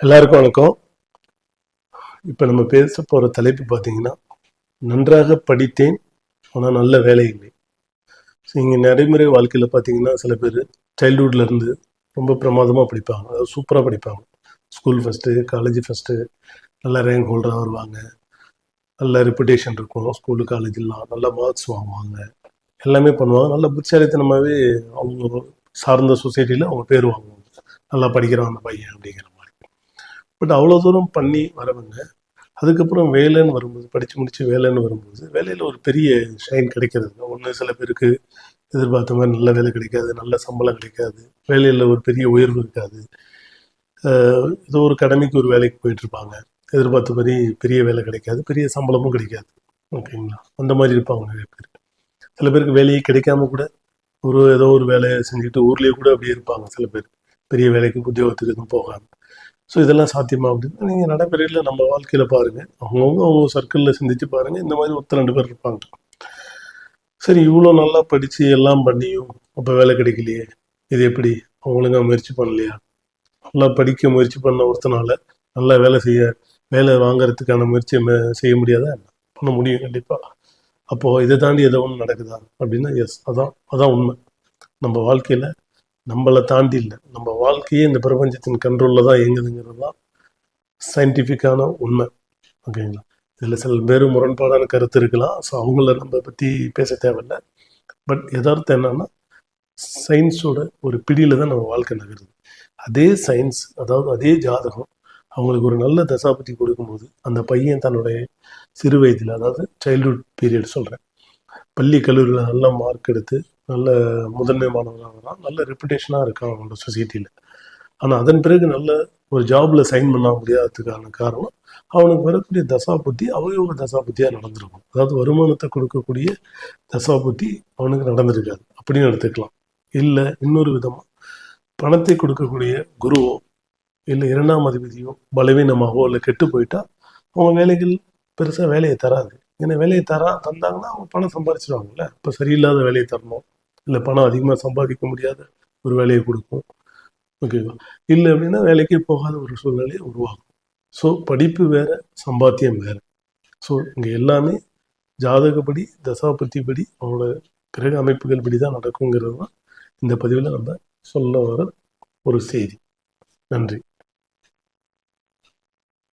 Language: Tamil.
எல்லாருக்கும் வணக்கம். இப்போ நம்ம பேச போகிற தலைப்பு பார்த்தீங்கன்னா, நன்றாக படித்தேன் ஆனால் நல்ல வேலை இல்லை. ஸோ இங்கே நடைமுறை வாழ்க்கையில் பார்த்தீங்கன்னா, சில பேர் சைல்டுஹுட்லேருந்து ரொம்ப பிரமாதமாக படிப்பாங்க, அதாவது சூப்பராக படிப்பாங்க. ஸ்கூல் ஃபஸ்ட்டு, காலேஜ் ஃபஸ்ட்டு, நல்ல ரேங்க் ஹோல்டராக வருவாங்க, நல்ல ரெப்புடேஷன் இருக்கும், ஸ்கூலு காலேஜெலாம் நல்ல மார்க்ஸ் வாங்குவாங்க, எல்லாமே பண்ணுவாங்க. நல்ல புத்திசாலித்தனமாகவே அவங்க சார்ந்த சொசைட்டியில் அவங்க பேர் வாங்குவாங்க, நல்லா படிக்கிறான் அந்த பையன் அப்படிங்கிற மாதிரி. பட் அவ்வளோ தூரம் பண்ணி வரவங்க அதுக்கப்புறம் வேலைன்னு வரும்போது, படித்து முடித்து வேலைன்னு வரும்போது, வேலையில் ஒரு பெரிய ஷைன் கிடைக்கிறது ஒன்று. சில பேருக்கு எதிர்பார்த்த மாதிரி நல்ல வேலை கிடைக்காது, நல்ல சம்பளம் கிடைக்காது, வேலையில் ஒரு பெரிய உயர்வு இருக்காது. ஏதோ ஒரு கடமைக்கு ஒரு வேலைக்கு போயிட்டுருப்பாங்க, எதிர்பார்த்த மாதிரி பெரிய வேலை கிடைக்காது, பெரிய சம்பளமும் கிடைக்காது. ஓகேங்களா? அந்த மாதிரி இருப்பாங்க நிறைய பேர். சில பேருக்கு வேலையே கிடைக்காம கூட ஏதோ ஒரு வேலையை செஞ்சுட்டு ஊர்லேயே கூட அப்படியே இருப்பாங்க சில பேர், பெரிய வேலைக்கு உத்தியோகத்துக்கு எதுவும் போகாமல். ஸோ இதெல்லாம் சாத்தியமா அப்படின்னு நீங்கள் நடைமுறையில் நம்ம வாழ்க்கையில் பாருங்கள், அவங்க சர்க்கிளில் சிந்திச்சு பாருங்கள். இந்த மாதிரி ஒருத்தர் 2 பேர் இருப்பாங்க. சரி, இவ்வளோ நல்லா படித்து எல்லாம் பண்ணியும் அப்போ வேலை கிடைக்கலையே, இது எப்படி? அவங்களுங்க முயற்சி பண்ணலையா? நல்லா படிக்க முயற்சி பண்ண ஒருத்தனால நல்லா வேலை வாங்கிறதுக்கான முயற்சி செய்ய முடியாதா? பண்ண முடியும் கண்டிப்பாக. அப்போது இதை தாண்டி ஏதோ ஒன்று நடக்குதா அப்படின்னா, எஸ், அதான் உண்மை. நம்ம வாழ்க்கையில் நம்மளை தாண்டி இல்லை, நம்ம வாழ்க்கையே இந்த பிரபஞ்சத்தின் கண்ட்ரோலில் தான் இயங்குதுங்கிறது தான் சயின்டிஃபிக்கான உண்மை. ஓகேங்களா? இதில் சில பேர் முரண்பாடான கருத்து இருக்கலாம். ஸோ அவங்கள நம்ம பற்றி பேச தேவையில்லை. பட் யதார்த்தம் என்னன்னா, சயின்ஸோட ஒரு பிடியில் தான் நம்ம வாழ்க்கை நகருது. அதே சயின்ஸ், அதாவது அதே ஜாதகம் அவங்களுக்கு ஒரு நல்ல தசாபதி கொடுக்கும்போது, அந்த பையன் தன்னுடைய சிறு வயதில், அதாவது சைல்டுஹுட் பீரியட் சொல்கிறேன், பள்ளி கல்லூரியில் நல்ல மார்க் எடுத்து நல்ல முதன்மை மாணவராக நல்ல ரெப்புடேஷனாக இருக்கான் அவங்களோட சொசைட்டியில். ஆனால் அதன் பிறகு நல்ல ஒரு ஜாபில் சைன் பண்ண முடியாததுக்கான காரணம் அவனுக்கு வரக்கூடிய தசாபுத்தி அவயோக தசாபுத்தியாக நடந்திருக்கும். அதாவது வருமானத்தை கொடுக்கக்கூடிய தசாபுத்தி அவனுக்கு நடந்திருக்காது அப்படின்னு எடுத்துக்கலாம். இல்லை இன்னொரு விதமாக, பணத்தை கொடுக்கக்கூடிய குருவோ இல்லை 2ஆம் அதிபதியோ பலவீனமாகவோ இல்லை கெட்டு போயிட்டா அவங்க வேலைகள் பெருசாக வேலையை தராது. ஏன்னா வேலையை தந்தாங்கன்னா அவங்க பணம் சம்பாதிச்சிடுவாங்கல்ல. இப்போ சரியில்லாத வேலையை தரணும், இல்லை பணம் அதிகமாக சம்பாதிக்க முடியாத ஒரு வேலையை கொடுக்கும். ஓகேவா? இல்லை அப்படின்னா வேலைக்கே போகாத ஒரு சூழ்நிலையை உருவாகும். ஸோ படிப்பு வேறு, சம்பாத்தியம் வேறு. ஸோ இங்கே எல்லாமே ஜாதகப்படி தசாபத்திப்படி அவங்களோட கிரக அமைப்புகள் படி தான் நடக்குங்கிறது தான் இந்த பதிவில் நம்ம சொல்ல வர ஒரு செய்தி. நன்றி.